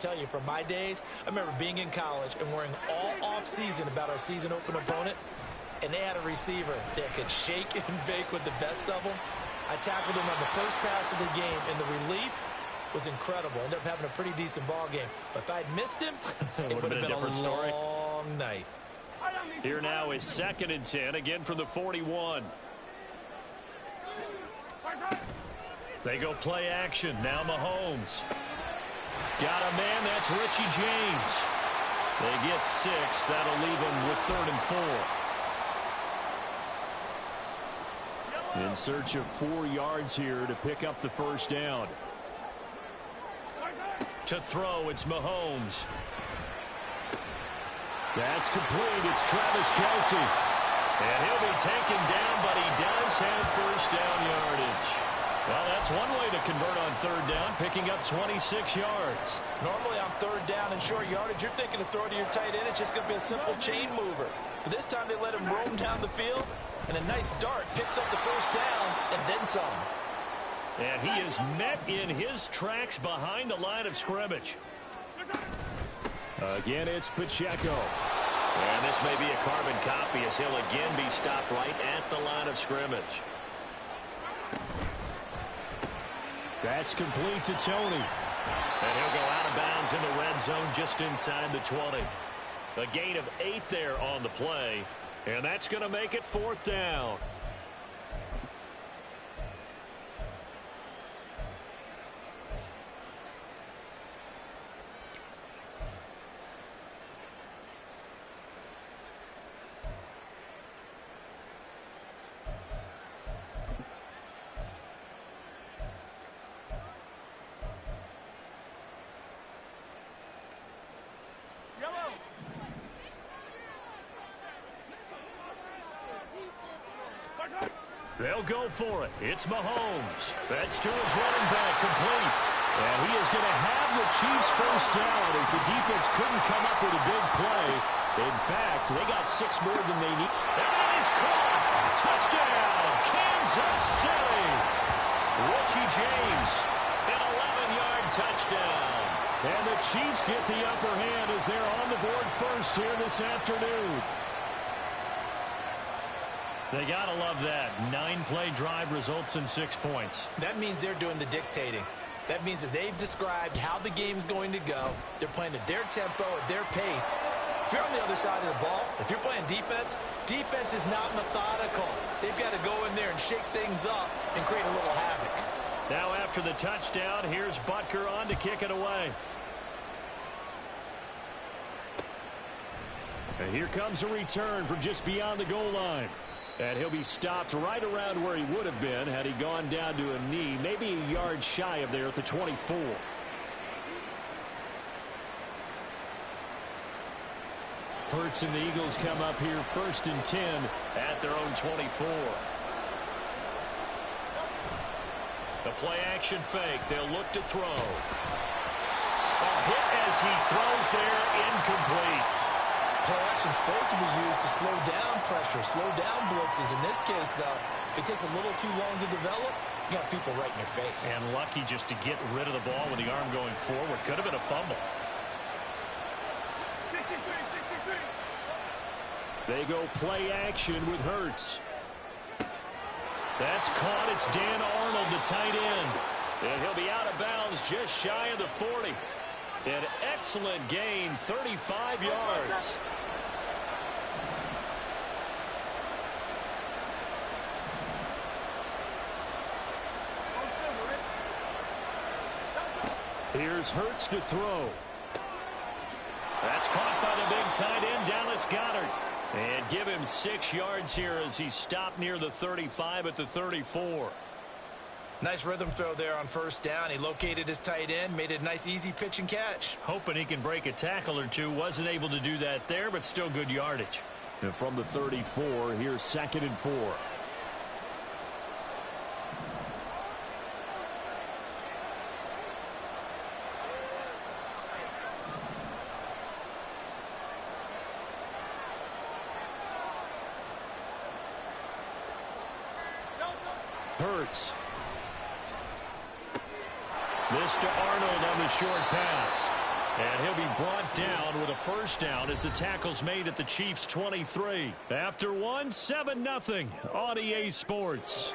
tell you, from my days, I remember being in college and worrying all off-season about our season open opponent, and they had a receiver that could shake and bake with the best of them. I tackled him on the first pass of the game, and the relief was incredible. Ended up having a pretty decent ball game. But if I'd missed him, it would have been a different story. Long night. Here now is 2nd and 10, again from the 41. They go play action. Now Mahomes. Got a man, that's Richie James. They get 6. That'll leave them with 3rd and 4. In search of 4 yards here to pick up the first down. To throw, it's Mahomes. That's complete. It's Travis Kelce. And he'll be taken down, but he does have first down yardage. Well, that's one way to convert on 3rd down, picking up 26 yards. Normally on 3rd down and short yardage, you're thinking to throw to your tight end. It's just going to be a simple chain mover. But this time they let him roam down the field, and a nice dart picks up the first down and then some. And he is met in his tracks behind the line of scrimmage. Again, it's Pacheco. And this may be a carbon copy as he'll again be stopped right at the line of scrimmage. That's complete to Tony. And he'll go out of bounds in the red zone just inside the 20. A gain of 8 there on the play. And that's going to make it 4th down. They'll go for it. It's Mahomes. That's to his running back, complete. And he is going to have the Chiefs first down as the defense couldn't come up with a big play. In fact, they got 6 more than they need. And it is caught. Touchdown, Kansas City. Richie James, an 11-yard touchdown. And the Chiefs get the upper hand as they're on the board first here this afternoon. They got to love that. 9-play drive results in 6 points. That means they're doing the dictating. That means that they've described how the game's going to go. They're playing at their tempo, at their pace. If you're on the other side of the ball, if you're playing defense, defense is not methodical. They've got to go in there and shake things up and create a little havoc. Now after the touchdown, here's Butker on to kick it away. And here comes a return from just beyond the goal line. And he'll be stopped right around where he would have been had he gone down to a knee, maybe a yard shy of there at the 24. Hurts and the Eagles come up here 1st and 10 at their own 24. The play action fake. They'll look to throw. A hit as he throws there, incomplete. Play action's supposed to be used to slow down pressure, slow down blitzes. In this case, though, if it takes a little too long to develop, you got people right in your face. And lucky just to get rid of the ball with the arm going forward. Could have been a fumble. They go play action with Hurts. That's caught. It's Dan Arnold, the tight end. And he'll be out of bounds just shy of the 40. An excellent gain, 35 yards. Here's Hurts to throw. That's caught by the big tight end, Dallas Goedert. And give him 6 yards here as he's stopped near the 35 at the 34. Nice rhythm throw there on 1st down. He located his tight end, made it a nice, easy pitch and catch. Hoping he can break a tackle or two. Wasn't able to do that there, but still good yardage. And from the 34, here's 2nd and 4. Hurts. This to Arnold on the short pass. And he'll be brought down with a first down as the tackle's made at the Chiefs' 23. After one, 7-0 on EA Sports.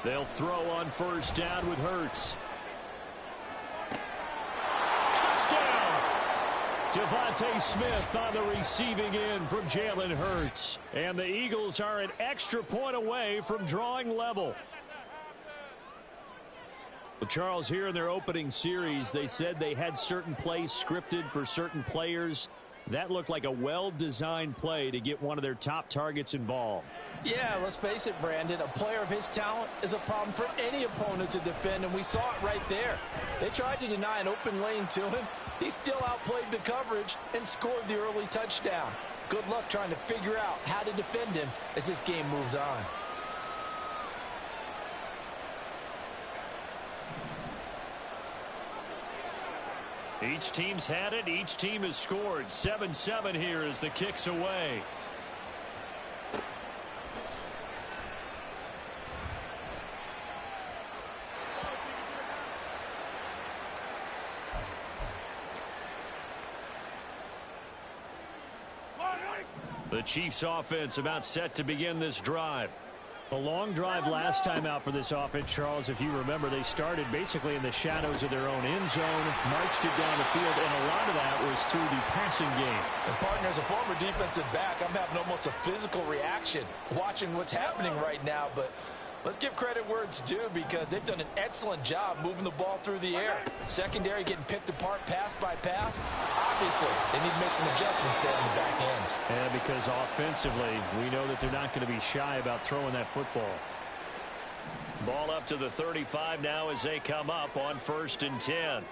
They'll throw on first down with Hurts. Touchdown! Devontae Smith on the receiving end from Jalen Hurts. And the Eagles are an extra point away from drawing level. Well, Charles, here in their opening series, they said they had certain plays scripted for certain players. That looked like a well-designed play to get one of their top targets involved. Yeah, let's face it, Brandon. A player of his talent is a problem for any opponent to defend, and we saw it right there. They tried to deny an open lane to him. He still outplayed the coverage and scored the early touchdown. Good luck trying to figure out how to defend him as this game moves on. Each team's had it. Each team has scored. 7-7 here as the kick's away. The Chiefs offense about set to begin this drive. A long drive last time out for this offense, Charles. If you remember, they started basically in the shadows of their own end zone, marched it down the field, and a lot of that was through the passing game. And partner, as a former defensive back, I'm having almost a physical reaction watching what's happening right now. But let's give credit where it's due because they've done an excellent job moving the ball through the air. Secondary getting picked apart pass by pass. Obviously, they need to make some adjustments there in the back end. And because offensively, we know that they're not going to be shy about throwing that football. Ball up to the 35 now as they come up on 1st and 10.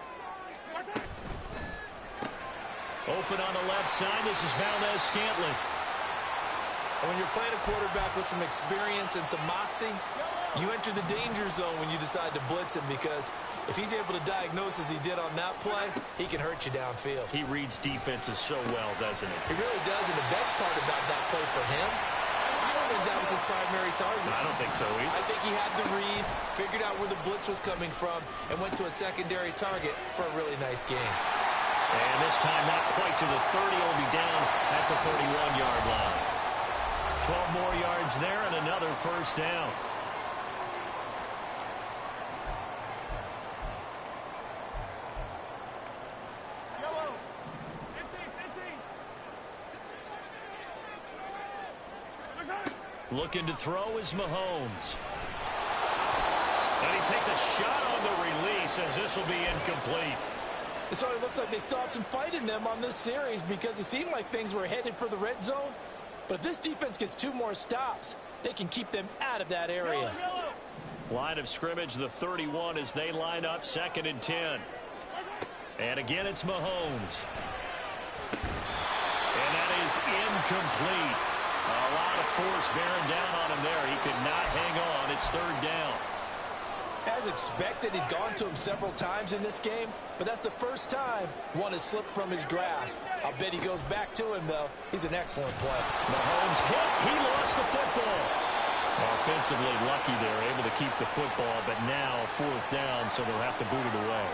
Open on the left side. This is Valdez-Scantling. When you're playing a quarterback with some experience and some moxie, you enter the danger zone when you decide to blitz him because if he's able to diagnose as he did on that play, he can hurt you downfield. He reads defenses so well, doesn't he? He really does, and the best part about that play for him, I don't think that was his primary target. I don't think so either. I think he had the read, figured out where the blitz was coming from, and went to a secondary target for a really nice game. And this time not quite to the 30. He'll be down at the 31-yard line. 12 more yards there and another first down. Looking to throw is Mahomes. And he takes a shot on the release as this will be incomplete. It sort of looks like they still have some fight in them on this series because it seemed like things were headed for the red zone. But if this defense gets 2 more stops, they can keep them out of that area. Line of scrimmage, the 31 as they line up 2nd and 10. And again, it's Mahomes. And that is incomplete. A lot of force bearing down on him there. He could not hang on. It's 3rd down. As expected, he's gone to him several times in this game, but that's the first time one has slipped from his grasp. I'll bet he goes back to him, though. He's an excellent play. Mahomes hit. He lost the football. Offensively lucky they're able to keep the football, but now 4th down, so they'll have to boot it away.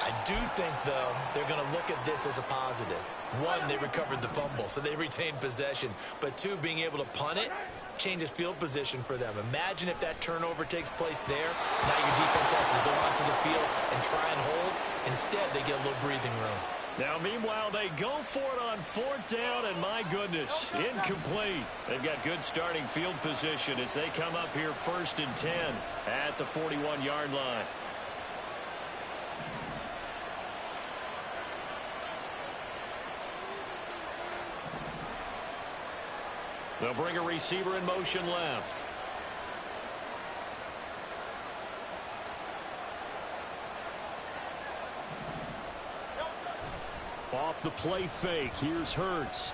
I do think, though, they're going to look at this as a positive. 1, they recovered the fumble, so they retained possession. But 2, being able to punt it changes field position for them. Imagine if that turnover takes place there. Now your defense has to go onto the field and try and hold. Instead, they get a little breathing room. Now, meanwhile, they go for it on 4th down, and my goodness, incomplete. They've got good starting field position as they come up here 1st and 10 at the 41-yard line. They'll bring a receiver in motion left. Off the play fake, here's Hurts.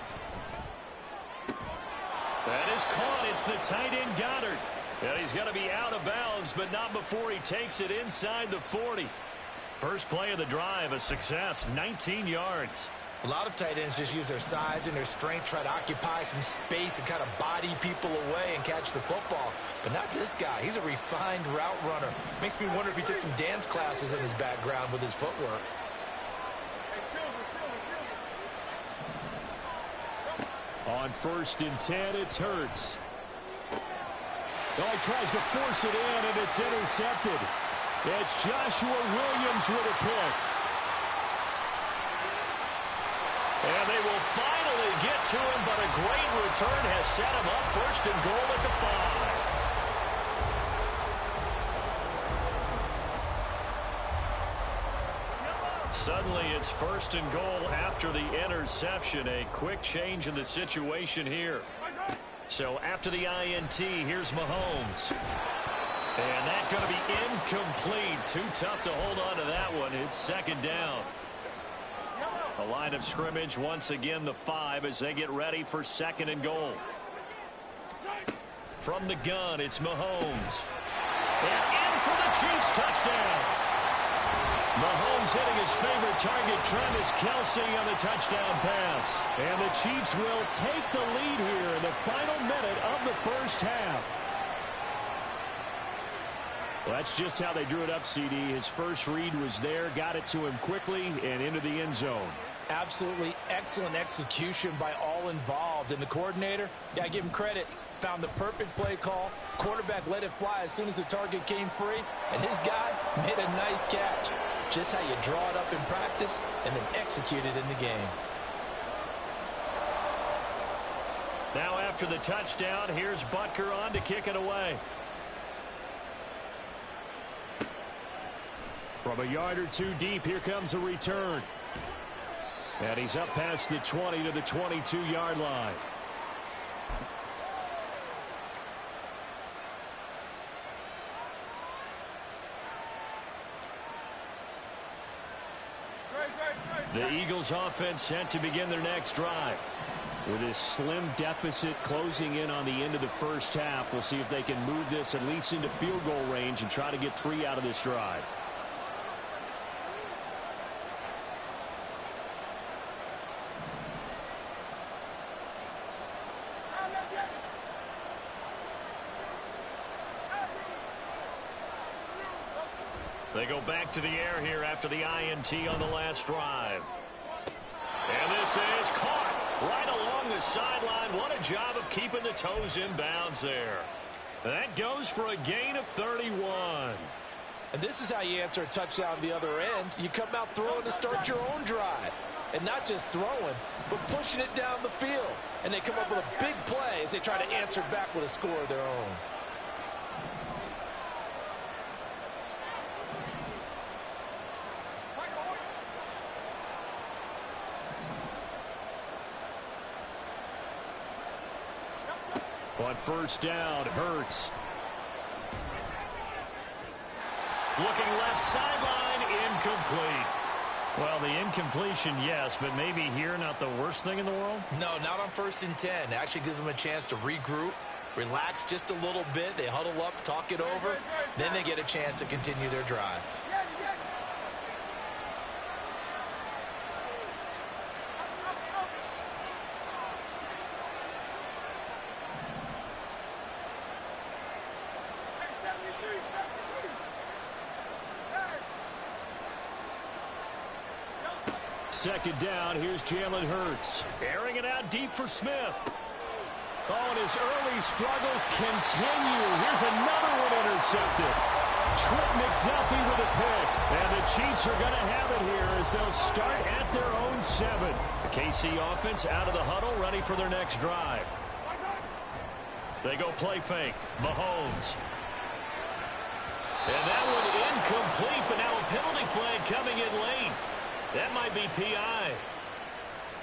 That is caught. It's the tight end Goddard. And he's going to be out of bounds, but not before he takes it inside the 40. First play of the drive, a success, 19 yards. A lot of tight ends just use their size and their strength, try to occupy some space and kind of body people away and catch the football. But not this guy. He's a refined route runner. Makes me wonder if he took some dance classes in his background with his footwork. On 1st and 10, it's Hurts. Oh, he tries to force it in, and it's intercepted. It's Joshua Williams with a pick. And they will finally get to him, but a great return has set him up 1st and goal at the 5. Suddenly it's 1st and goal after the interception. A quick change in the situation here. So after the INT, here's Mahomes. And that's going to be incomplete. Too tough to hold on to that one. It's 2nd down. A line of scrimmage once again the 5 as they get ready for 2nd and goal. From the gun, it's Mahomes. And in for the Chiefs touchdown. Mahomes hitting his favorite target, Travis Kelce, on the touchdown pass. And the Chiefs will take the lead here in the final minute of the first half. Well, that's just how they drew it up, CD. His first read was there, got it to him quickly, and into the end zone. Absolutely excellent execution by all involved. And the coordinator, got to give him credit, found the perfect play call. Quarterback let it fly as soon as the target came free, and his guy made a nice catch. Just how you draw it up in practice and then execute it in the game. Now after the touchdown, here's Butker on to kick it away. From a yard or two deep, here comes a return. And he's up past the 20 to the 22-yard line. The Eagles offense set to begin their next drive. With this slim deficit closing in on the end of the first half, we'll see if they can move this at least into field goal range and try to get 3 out of this drive. They go back to the air here after the INT on the last drive. And this is caught right along the sideline. What a job of keeping the toes in bounds there. That goes for a gain of 31. And this is how you answer a touchdown the other end. You come out throwing to start your own drive. And not just throwing, but pushing it down the field. And they come up with a big play as they try to answer back with a score of their own. On 1st down, Hurts. Looking left sideline, incomplete. Well, the incompletion, yes, but maybe here not the worst thing in the world? No, not on 1st and 10. It actually gives them a chance to regroup, relax just a little bit. They huddle up, talk it over. Then they get a chance to continue their drive. Second down, here's Jalen Hurts. Airing it out deep for Smith. Oh, and his early struggles continue. Here's another one intercepted. Trent McDuffie with a pick. And the Chiefs are going to have it here as they'll start at their own 7. The KC offense out of the huddle, ready for their next drive. They go play fake. Mahomes. And that one incomplete, but now a penalty flag coming in late. That might be PI.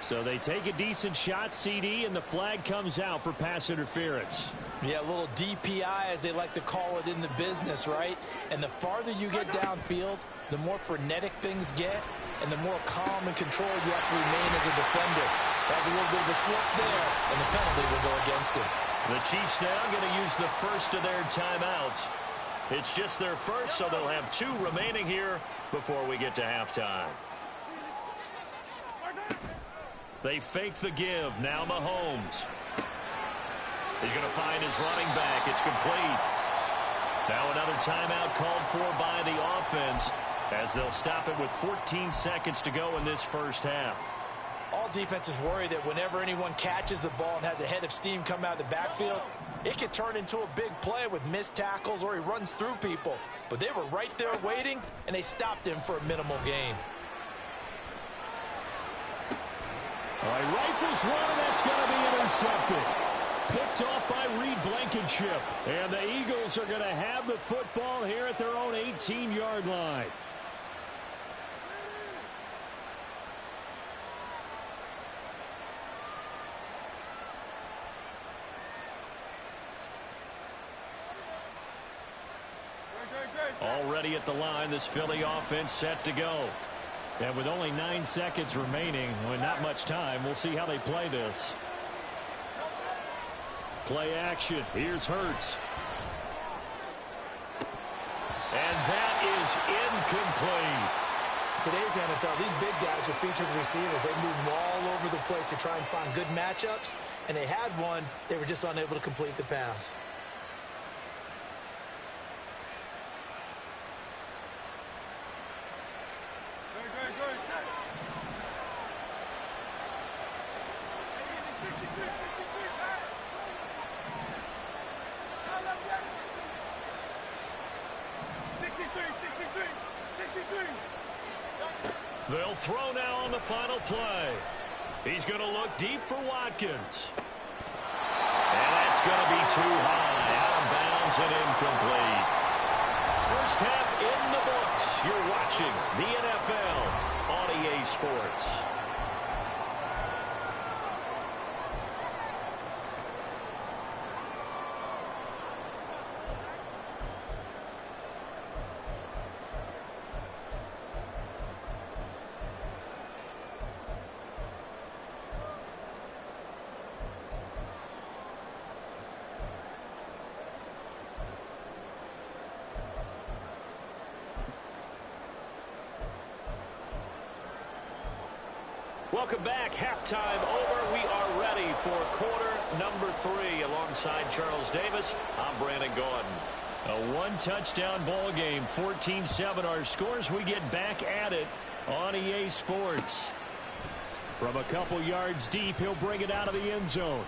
So they take a decent shot, CD, and the flag comes out for pass interference. Yeah, a little DPI, as they like to call it in the business, right? And the farther you get downfield, the more frenetic things get. and the more calm and controlled you have to remain as a defender. Has a little bit of a slip there, and the penalty will go against him. The Chiefs now going to use the first of their timeouts. It's just their first, so they'll have 2 remaining here before we get to halftime. They fake the give. Now Mahomes. He's going to find his running back. It's complete. Now another timeout called for by the offense as they'll stop it with 14 seconds to go in this first half. All defenses worry that whenever anyone catches the ball and has a head of steam come out of the backfield, it could turn into a big play with missed tackles or he runs through people. But they were right there waiting, and they stopped him for a minimal gain. All right, rifles one, and that's going to be intercepted. Picked off by Reed Blankenship. And the Eagles are going to have the football here at their own 18-yard line. Already at the line, this Philly offense set to go. And with only 9 seconds remaining, with not much time, we'll see how they play this. Play action. Here's Hurts. And that is incomplete. Today's NFL, these big guys are featured receivers. They move all over the place to try and find good matchups, and they had one. They were just unable to complete the pass. They'll throw now on the final play. He's going to look deep for Watkins. And that's going to be too high. Out of bounds and incomplete. First half in the books. You're watching the NFL on EA Sports. Welcome back. Halftime over. We are ready for quarter number 3. Alongside Charles Davis, I'm Brandon Gordon. A one-touchdown ball game, 14-7 our scores. We get back at it on EA Sports. From a couple yards deep, he'll bring it out of the end zone.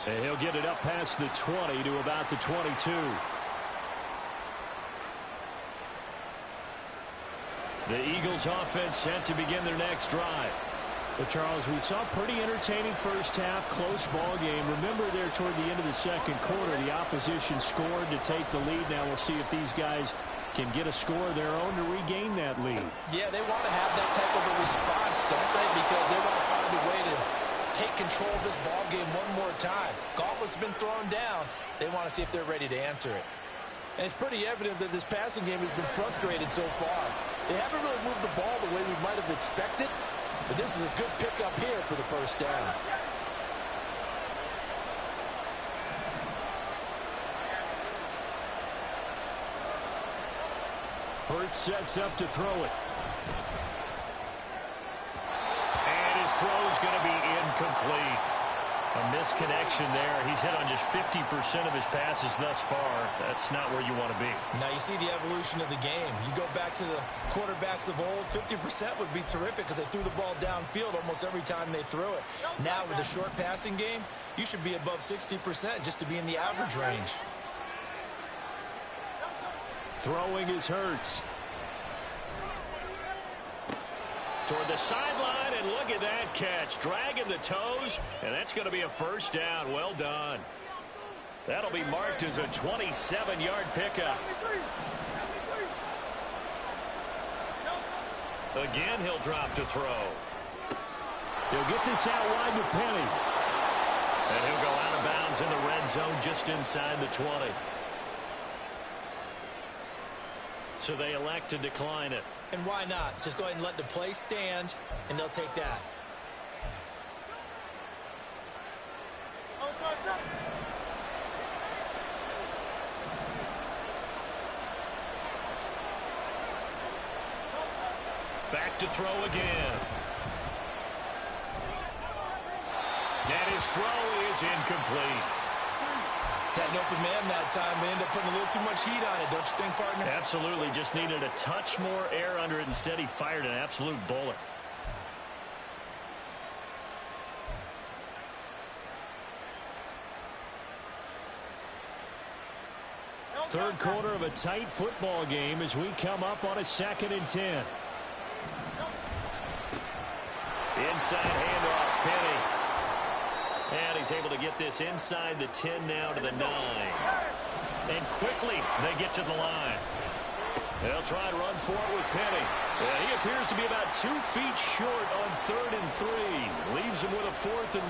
And he'll get it up past the 20 to about the 22. The Eagles offense set to begin their next drive. But, Charles, we saw a pretty entertaining first half, close ball game. Remember there toward the end of the second quarter, the opposition scored to take the lead. Now we'll see if these guys can get a score of their own to regain that lead. Yeah, they want to have that type of a response, don't they? Because they want to find a way to take control of this ball game one more time. Gauntlet's been thrown down. They want to see if they're ready to answer it. And it's pretty evident that this passing game has been frustrated so far. They haven't really moved the ball the way we might have expected. But this is a good pickup here for the first down. Hurts sets up to throw it. And his throw is going to be incomplete. A misconnection there. He's hit on just 50% of his passes thus far. That's not where you want to be. Now you see the evolution of the game. You go back to the quarterbacks of old, 50% would be terrific because they threw the ball downfield almost every time they threw it. Now with the short passing game, you should be above 60% just to be in the average range. Throwing is Hurts. Toward the sideline, and look at that catch. Dragging the toes, and that's going to be a first down. Well done. That'll be marked as a 27-yard pickup. Again, he'll drop to throw. He'll get this out wide to Penny. And he'll go out of bounds in the red zone just inside the 20. So they elect to decline it. And why not? Just go ahead and let the play stand, and they'll take that. Back to throw again. And his throw is incomplete. Had an open man that time, but ended up putting a little too much heat on it, don't you think, partner? Absolutely. Just needed a touch more air under it. Instead, he fired an absolute bullet. Third quarter of a tight football game as we come up on a 2nd and 10. Inside handoff, Penny. And he's able to get this inside the 10 now to the 9. And quickly they get to the line. They'll try and run for it with Penny. He appears to be about 2 feet short on 3rd and 3. Leaves him with a 4th and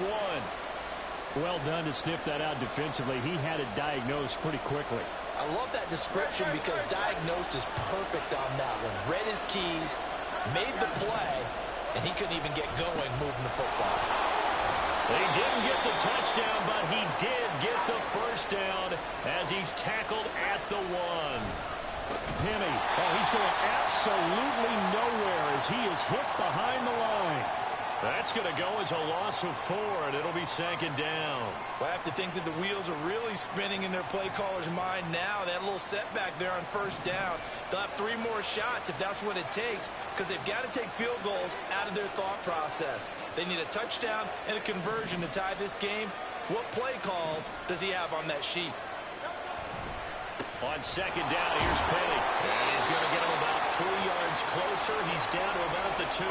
1. Well done to sniff that out defensively. He had it diagnosed pretty quickly. I love that description because diagnosed is perfect on that one. Read his keys, made the play, and he couldn't even get going moving the football. He didn't get the touchdown, but he did get the first down as he's tackled at the 1. Penny, he's going absolutely nowhere as he is hit behind the line. That's going to go as a loss of 4, and it'll be 2nd down. Well, I have to think that the wheels are really spinning in their play caller's mind now. That little setback there on 1st down. They'll have 3 more shots if that's what it takes, because they've got to take field goals out of their thought process. They need a touchdown and a conversion to tie this game. What play calls does he have on that sheet? On 2nd down, here's Penny. And he's going to get him about 3 yards closer. He's down to about the 2.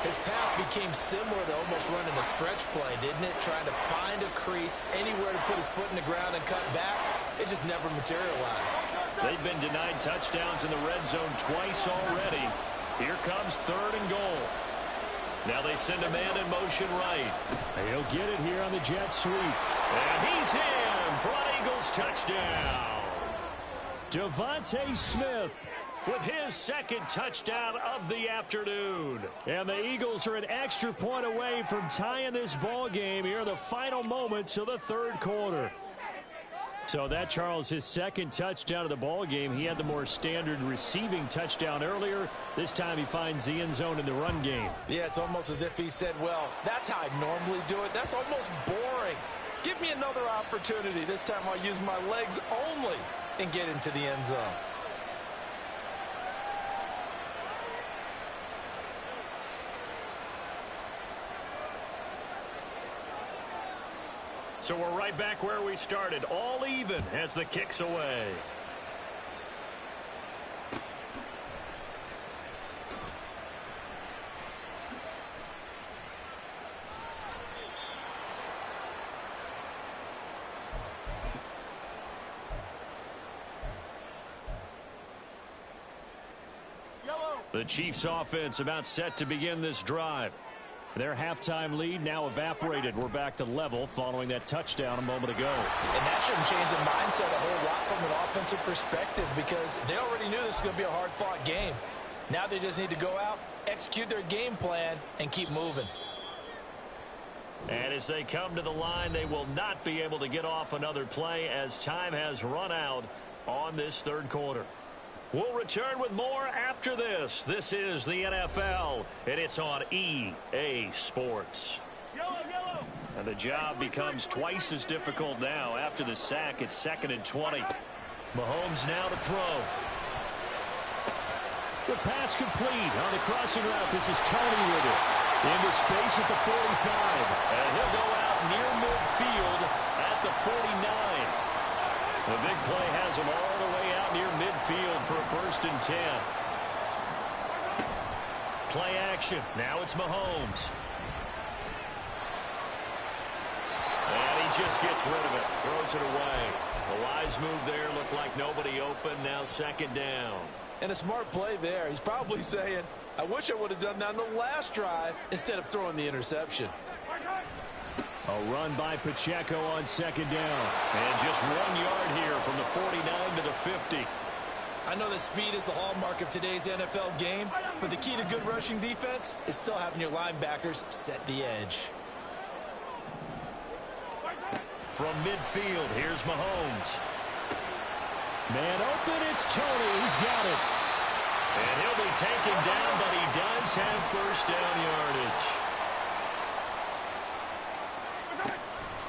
His path became similar to almost running a stretch play, didn't it? Trying to find a crease, anywhere to put his foot in the ground and cut back. It just never materialized. They've been denied touchdowns in the red zone twice already. Here comes 3rd and goal. Now they send a man in motion right. He'll get it here on the jet sweep. And he's in for an Eagles touchdown. Devontae Smith with his 2nd touchdown of the afternoon. And the Eagles are an extra point away from tying this ball game here in the final moments of the 3rd quarter. So that, Charles, his 2nd touchdown of the ball game. He had the more standard receiving touchdown earlier. This time he finds the end zone in the run game. Yeah, it's almost as if he said, well, that's how I normally do it. That's almost boring. Give me another opportunity. This time I'll use my legs only and get into the end zone. So we're right back where we started, all even as the kick's away. The Chiefs offense about set to begin this drive. Their halftime lead now evaporated. We're back to level following that touchdown a moment ago. And that shouldn't change the mindset a whole lot from an offensive perspective because they already knew this was going to be a hard-fought game. Now they just need to go out, execute their game plan, and keep moving. And as they come to the line, they will not be able to get off another play as time has run out on this 3rd quarter. We'll return with more after this. This is the NFL, and it's on EA Sports. And the job becomes twice as difficult now. After the sack, it's 2nd and 20. Mahomes now to throw. The pass complete on the crossing route. This is Tony with it. Into space at the 45. And he'll go out near midfield at the 49. The big play has him all the way out near midfield for a 1st and 10. Play action. Now it's Mahomes. And he just gets rid of it. Throws it away. The wise move there. Looked like nobody open. Now 2nd down. And a smart play there. He's probably saying, I wish I would have done that on the last drive instead of throwing the interception. A run by Pacheco on 2nd down. And just 1 yard here from the 49 to the 50. I know that speed is the hallmark of today's NFL game, but the key to good rushing defense is still having your linebackers set the edge. From midfield, here's Mahomes. Man open, it's Tony. He's got it. And he'll be taken down, but he does have first down yardage.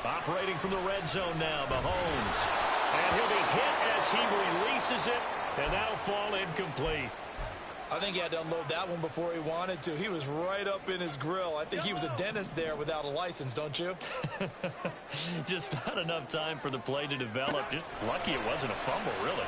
Operating from the red zone now, Mahomes. And he'll be hit as he releases it, and that'll fall incomplete. I think he had to unload that one before he wanted to. He was right up in his grill. I think he was a dentist there without a license, don't you? Just not enough time for the play to develop. Just lucky it wasn't a fumble, really.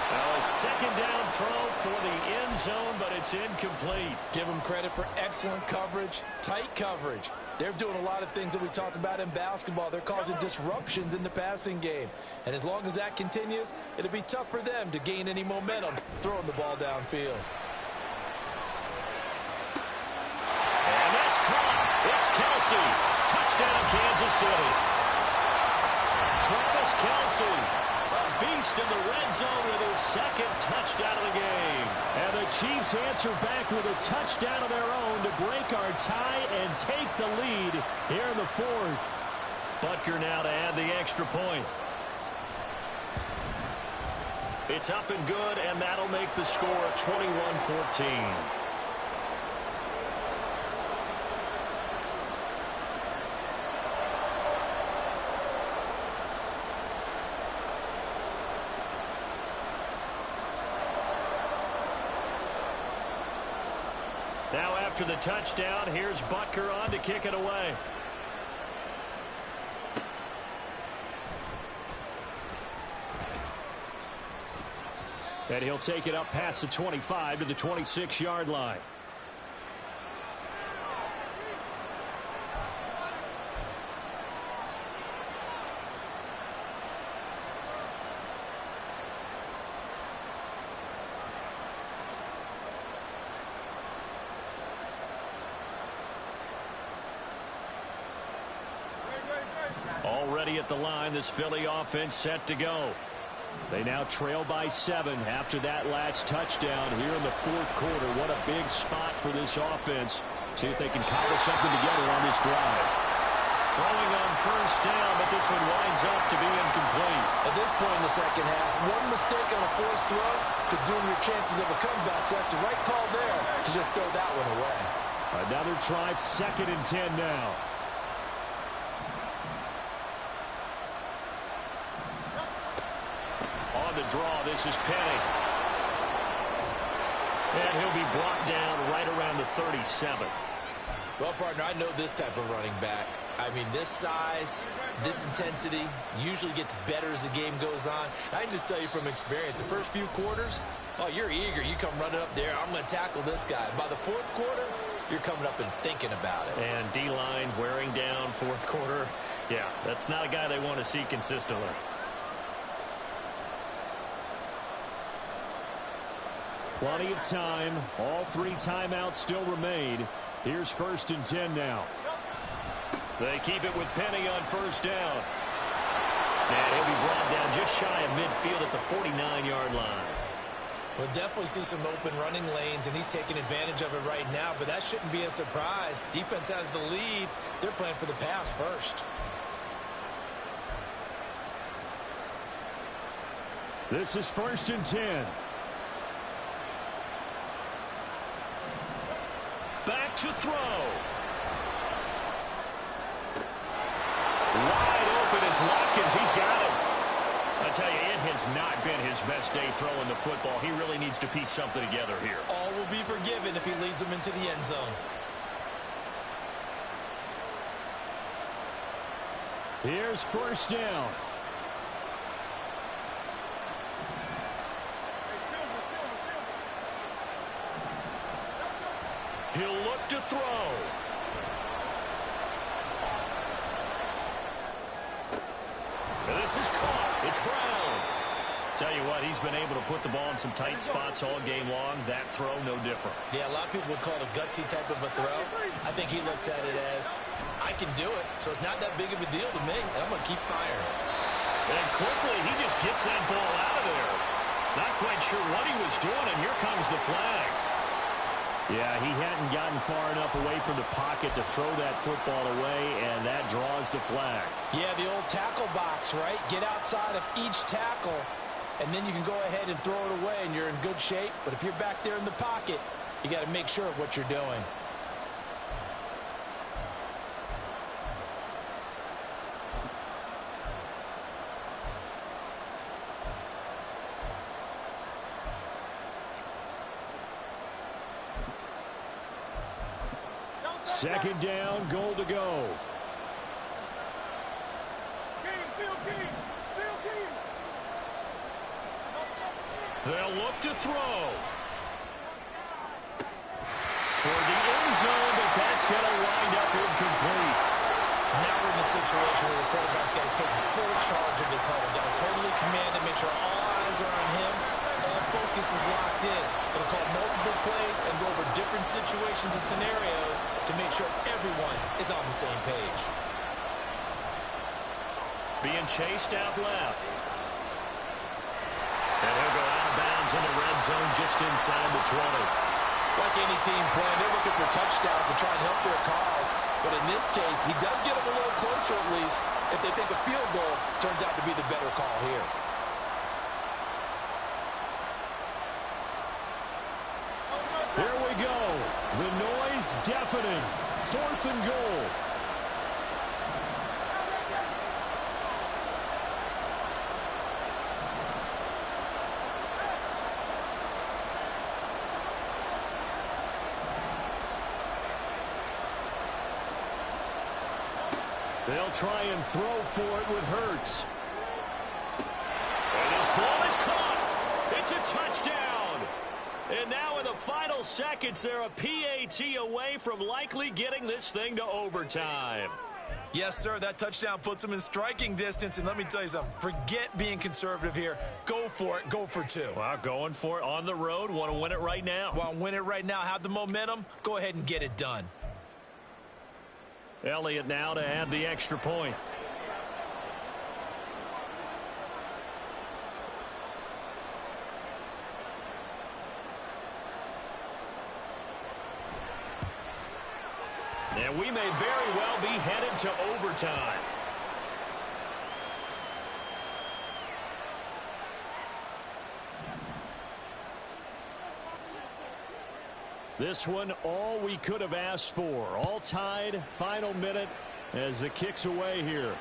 Now a second down throw for the end zone, but it's incomplete. Give him credit for excellent coverage, tight coverage. They're doing a lot of things that we talk about in basketball. They're causing disruptions in the passing game. And as long as that continues, it'll be tough for them to gain any momentum throwing the ball downfield. And that's caught. It's Kelsey. Touchdown, Kansas City. Travis Kelsey, a beast in the red zone with his second touchdown of the game. And the Chiefs answer back with a touchdown of their own to break our tie and take the lead here in the fourth. Butker now to add the extra point. It's up and good, and that'll make the score of 21-14. Now after the touchdown, here's Butker on to kick it away. And he'll take it up past the 25 to the 26-yard line. Already at the line, this Philly offense set to go. They now trail by 7 after that last touchdown here in the fourth quarter. What a big spot for this offense. See if they can cobble something together on this drive. Throwing on first down, but this one winds up to be incomplete. At this point in the second half, one mistake on a forced throw could doom your chances of a comeback. So that's the right call there to just throw that one away. Another try, 2nd and 10 now. On the draw, this is Penny. And he'll be brought down right around the 37. Well, partner, I know this type of running back. I mean, this size, this intensity usually gets better as the game goes on. I can just tell you from experience, the first few quarters, oh, you're eager. You come running up there, I'm going to tackle this guy. By the fourth quarter, you're coming up and thinking about it. And D-line wearing down fourth quarter. Yeah, that's not a guy they want to see consistently. Plenty of time. All 3 timeouts still remain. Here's 1st and 10 now. They keep it with Penny on first down. And he'll be brought down just shy of midfield at the 49-yard line. We'll definitely see some open running lanes, and he's taking advantage of it right now, but that shouldn't be a surprise. Defense has the lead. They're playing for the pass first. This is 1st and 10. Back to throw. Wide open is Watkins. He's got him. I tell you, it has not been his best day throwing the football. He really needs to piece something together here. All will be forgiven if he leads them into the end zone. Here's 1st down. He'll look to throw. And this is caught. It's Brown. Tell you what, he's been able to put the ball in some tight spots all game long. That throw, no different. Yeah, a lot of people would call it a gutsy type of a throw. I think he looks at it as, I can do it, so it's not that big of a deal to me, and I'm going to keep firing. And quickly, he just gets that ball out of there. Not quite sure what he was doing, and here comes the flag. Yeah, he hadn't gotten far enough away from the pocket to throw that football away, and that draws the flag. Yeah, the old tackle box, right? Get outside of each tackle, and then you can go ahead and throw it away, and you're in good shape. But if you're back there in the pocket, you got to make sure of what you're doing. Second down, goal to go. They'll look to throw. Toward the end zone, but that's going to wind up incomplete. Now we're in the situation where the quarterback's got to take full charge of his huddle. Got to totally command and make sure all eyes are on him. All focus is locked in. Going to call multiple plays and go over different situations and scenarios to make sure everyone is on the same page. Being chased out left. And he'll go out of bounds in the red zone just inside the 20. Like any team playing, they're looking for touchdowns to try and help their cause. But in this case, he does get them a little closer at least if they think a field goal turns out to be the better call here. Here we go. The noise deafening. 4th and goal. They'll try and throw for it with Hurts. And this ball is caught. It's a touchdown. And now in the final seconds, they're a PAT away from likely getting this thing to overtime. Yes, sir, that touchdown puts them in striking distance. And let me tell you something, forget being conservative here. Go for it, go for 2. Well, going for it on the road. Want to win it right now. Well, win it right now, have the momentum, go ahead and get it done. Elliott now to add the extra point. And we may very well be headed to overtime. This one, all we could have asked for. All tied, final minute as the kick's away here.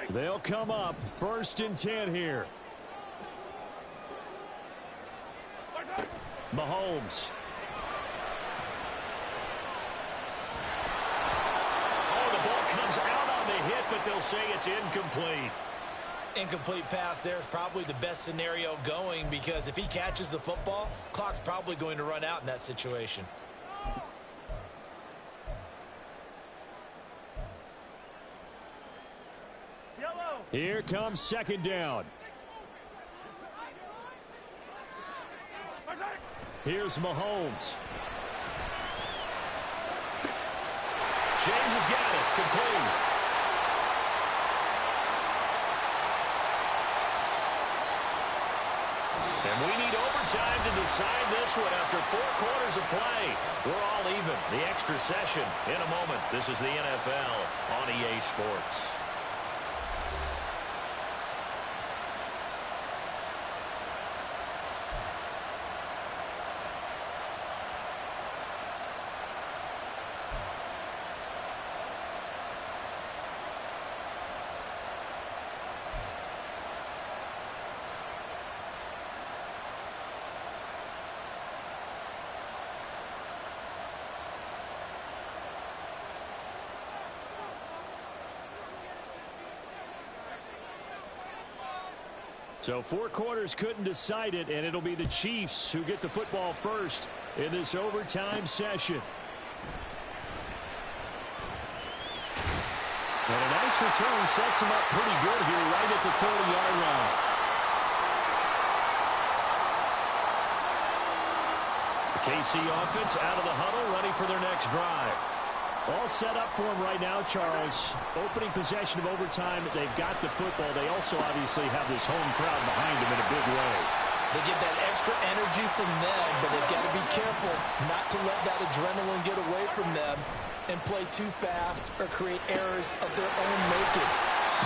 They'll come up 1st and 10 here. Mahomes. Oh, the ball comes out on the hit, but they'll say it's incomplete. Incomplete pass there is probably the best scenario going because if he catches the football, clock's probably going to run out in that situation. Here comes 2nd down. Here's Mahomes. James has got it. Complete. And we need overtime to decide this one after 4 quarters of play. We're all even. The extra session in a moment. This is the NFL on EA Sports. So 4 quarters couldn't decide it, and it'll be the Chiefs who get the football first in this overtime session. And a nice return sets him up pretty good here right at the 30-yard line. The KC offense out of the huddle, ready for their next drive. All set up for them right now, Charles. Opening possession of overtime, they've got the football. They also obviously have this home crowd behind them in a big way. They get that extra energy from them, but they've got to be careful not to let that adrenaline get away from them and play too fast or create errors of their own making.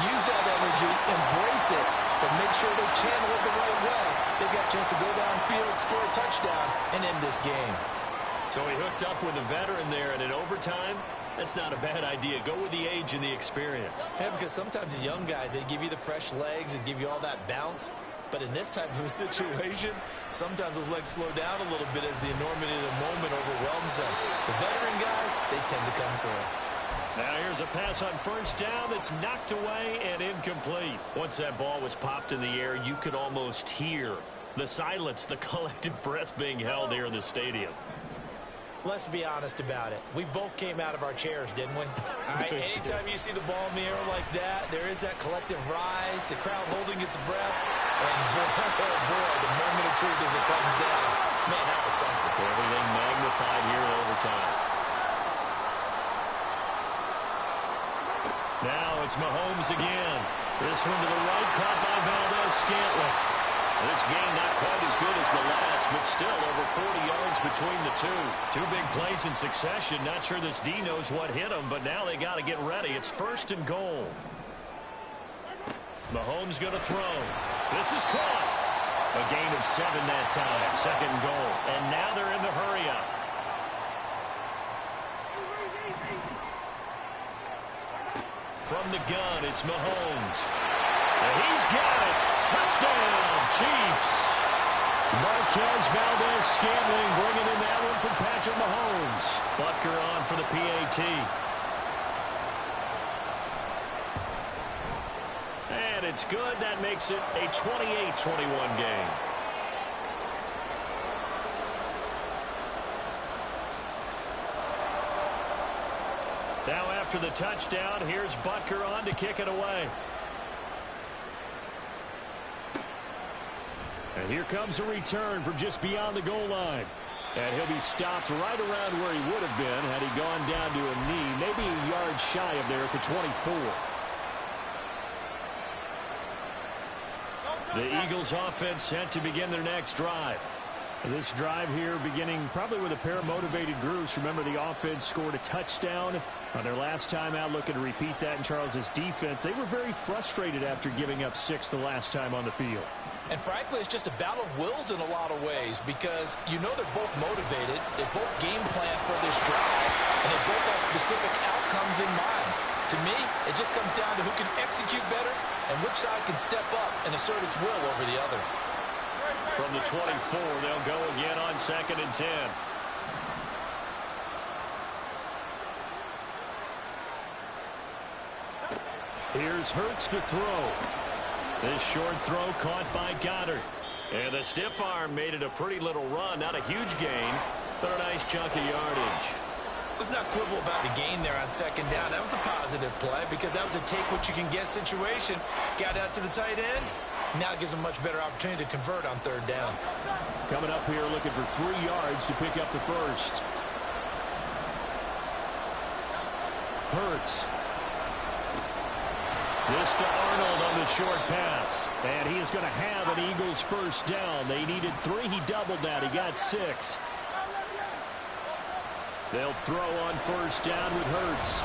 Use that energy, embrace it, but make sure they channel it the right way. They've got a chance to go downfield, score a touchdown, and end this game. So he hooked up with a veteran there, and in overtime, that's not a bad idea. Go with the age and the experience. Yeah, because sometimes the young guys, they give you the fresh legs and give you all that bounce. But in this type of a situation, sometimes those legs slow down a little bit as the enormity of the moment overwhelms them. The veteran guys, they tend to come through. Now here's a pass on first down that's knocked away and incomplete. Once that ball was popped in the air, you could almost hear the silence, the collective breath being held here in the stadium. Let's be honest about it. We both came out of our chairs, didn't we? All right, anytime you see the ball in the air like that, there is that collective rise, the crowd holding its breath, and boy, oh boy, the moment of truth as it comes down. Man, that was something. Everything magnified here in overtime. Now it's Mahomes again. This one to the right, caught by Valdez-Scantling. This game not quite as good as the last, but still over 40 yards between the two. 2 big plays in succession. Not sure this D knows what hit him, but now they got to get ready. It's 1st and goal. Mahomes going to throw. This is caught. A gain of 7 that time. 2nd and goal. And now they're in the hurry-up. From the gun, it's Mahomes. And he's got it. Touchdown, Chiefs. Marquez Valdez-Scantling bringing in that one from Patrick Mahomes. Butker on for the PAT. And it's good. That makes it a 28-21 game. Now after the touchdown, here's Butker on to kick it away. And here comes a return from just beyond the goal line. And he'll be stopped right around where he would have been had he gone down to a knee, maybe a yard shy of there at the 24. The Eagles offense set to begin their next drive. This drive here beginning probably with a pair of motivated groups. Remember, the offense scored a touchdown on their last time out. Looking to repeat that in Charles's defense. They were very frustrated after giving up 6 the last time on the field. And frankly, it's just a battle of wills in a lot of ways because you know they're both motivated. They both game plan for this drive, and they both have specific outcomes in mind. To me, it just comes down to who can execute better and which side can step up and assert its will over the other. From the 24, they'll go again on 2nd and 10. Here's Hurts to throw. This short throw caught by Goddard. And the stiff arm made it a pretty little run. Not a huge gain, but a nice chunk of yardage. Let's not quibble about the gain there on 2nd down. That was a positive play because that was a take-what-you-can-get situation. Got out to the tight end. Now it gives them a much better opportunity to convert on 3rd down. Coming up here looking for 3 yards to pick up the first. Hurts. This to Arnold on the short pass. And he is going to have an Eagles first down. They needed 3. He doubled that. He got 6. They'll throw on 1st down with Hurts.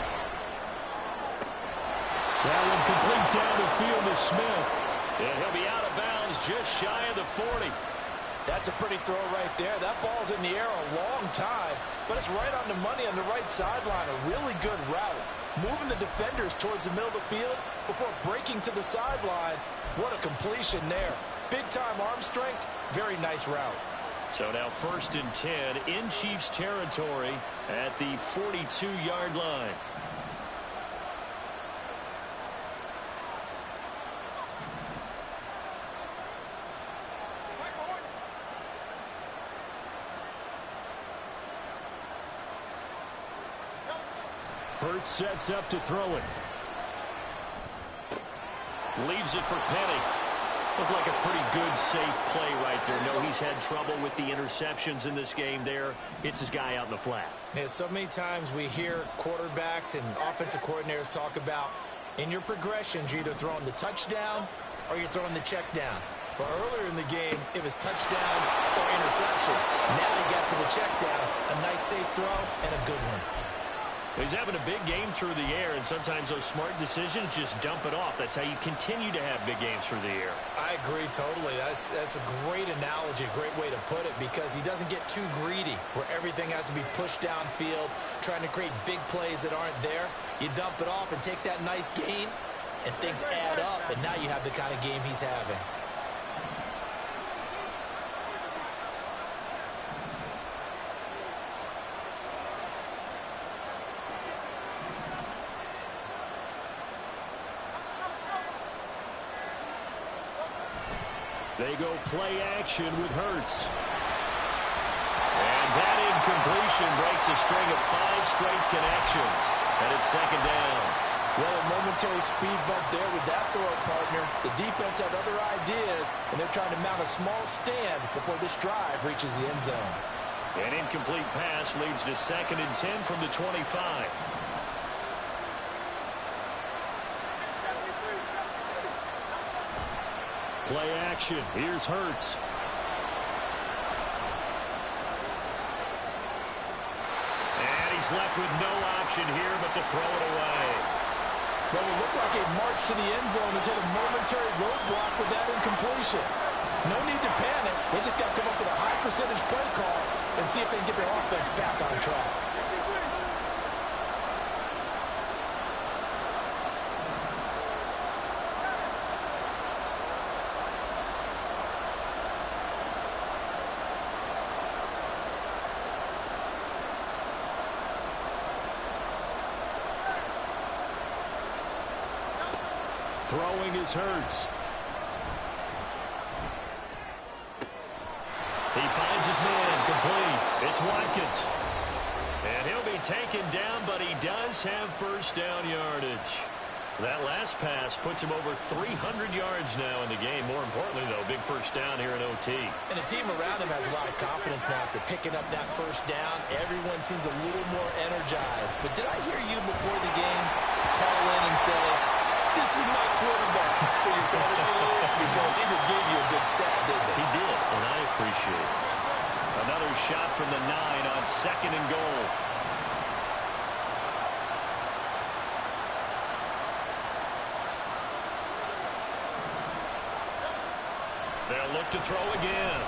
That one complete down the field to Smith. And he'll be out of bounds just shy of the 40. That's a pretty throw right there. That ball's in the air a long time, but it's right on the money on the right sideline. A really good route. Moving the defenders towards the middle of the field before breaking to the sideline. What a completion there. Big-time arm strength. Very nice route. So now 1st and 10 in Chiefs territory at the 42-yard line. Hurts sets up to throw it. Leaves it for Penny. Looked like a pretty good, safe play right there. No, he's had trouble with the interceptions in this game there. Hits his guy out in the flat. Yeah, so many times we hear quarterbacks and offensive coordinators talk about in your progressions, you're either throwing the touchdown or you're throwing the check down. But earlier in the game, it was touchdown or interception. Now he got to the check down, a nice safe throw and a good one. He's having a big game through the air, and sometimes those smart decisions just dump it off. That's how you continue to have big games through the air. I agree totally. That's a great analogy, a great way to put it, because he doesn't get too greedy where everything has to be pushed downfield, trying to create big plays that aren't there. You dump it off and take that nice gain, and things add up, and now you have the kind of game he's having. They go play action with Hurts. And that incompletion breaks a string of 5 straight connections. And it's second down. Well, a momentary speed bump there with that throw partner. The defense had other ideas, and they're trying to mount a small stand before this drive reaches the end zone. An incomplete pass leads to 2nd and 10 from the 25. Play action. Here's Hurts. And he's left with no option here but to throw it away. Well, it looked like a march to the end zone has hit a momentary roadblock with that incompletion. No need to panic. They just got to come up with a high percentage play call and see if they can get their offense back on track. Throwing is Hurts. He finds his man, complete. It's Watkins. And he'll be taken down, but he does have first down yardage. That last pass puts him over 300 yards now in the game. More importantly, though, big first down here in OT. And the team around him has a lot of confidence now after picking up that first down. Everyone seems a little more energized. But did I hear you before the game call in and say, this is my quarterback for your fantasy league? Because he just gave you a good stat, didn't he? He did, and I appreciate it. Another shot from the 9 on 2nd and goal. They'll look to throw again.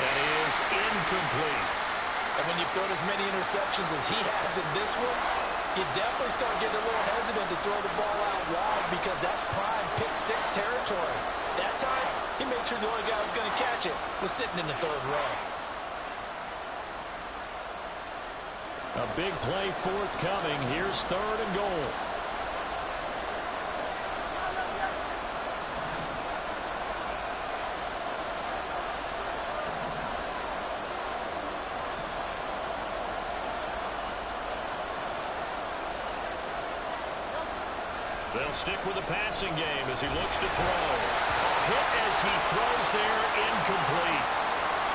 That is incomplete. And when you've thrown as many interceptions as he has in this one, you definitely start getting a little hesitant to throw the ball out wide because that's prime pick-6 territory. That time, he made sure the only guy who was going to catch it was sitting in the 3rd row. A big play forthcoming. Here's 3rd and goal. They'll stick with the passing game as he looks to throw. A hit as he throws there, incomplete.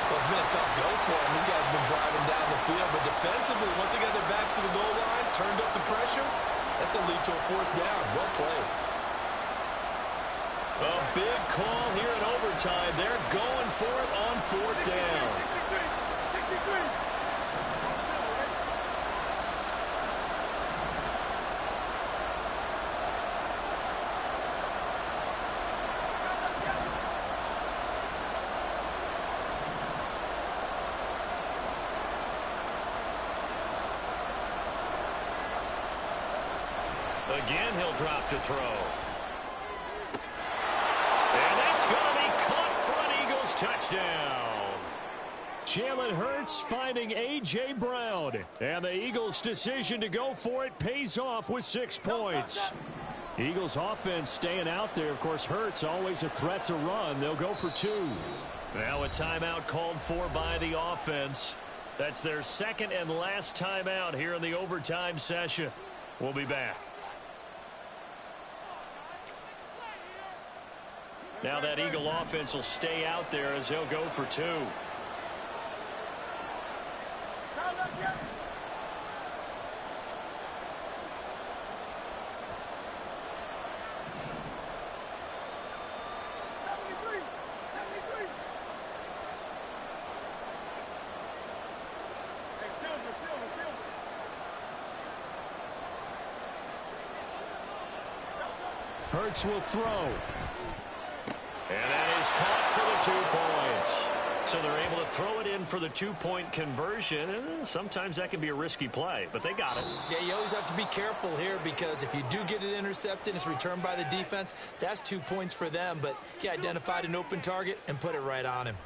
Well, it's been a tough go for him. These guys have been driving down the field, but defensively, once they got their backs to the goal line, turned up the pressure, that's going to lead to a 4th down. Well played. A big call here in overtime. They're going for it on 4th down. Again, he'll drop to throw. And that's going to be caught for an Eagles touchdown. Jalen Hurts finding A.J. Brown. And the Eagles' decision to go for it pays off with 6 points. Eagles offense staying out there. Of course, Hurts always a threat to run. They'll go for 2. Now a timeout called for by the offense. That's their second and last timeout here in the overtime session. We'll be back. Now that Eagle offense will stay out there as they'll go for 2. Hurts will throw. And that is caught for the 2 points. So they're able to throw it in for the 2-point conversion. And sometimes that can be a risky play, but they got it. Yeah, you always have to be careful here because if you do get it intercepted, it's returned by the defense. That's 2 points for them, but he identified an open target and put it right on him.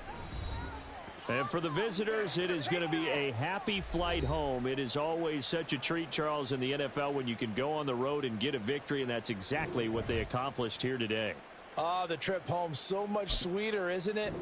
And for the visitors, it is going to be a happy flight home. It is always such a treat, Charles, in the NFL when you can go on the road and get a victory, and that's exactly what they accomplished here today. Oh, the trip home so much sweeter, isn't it?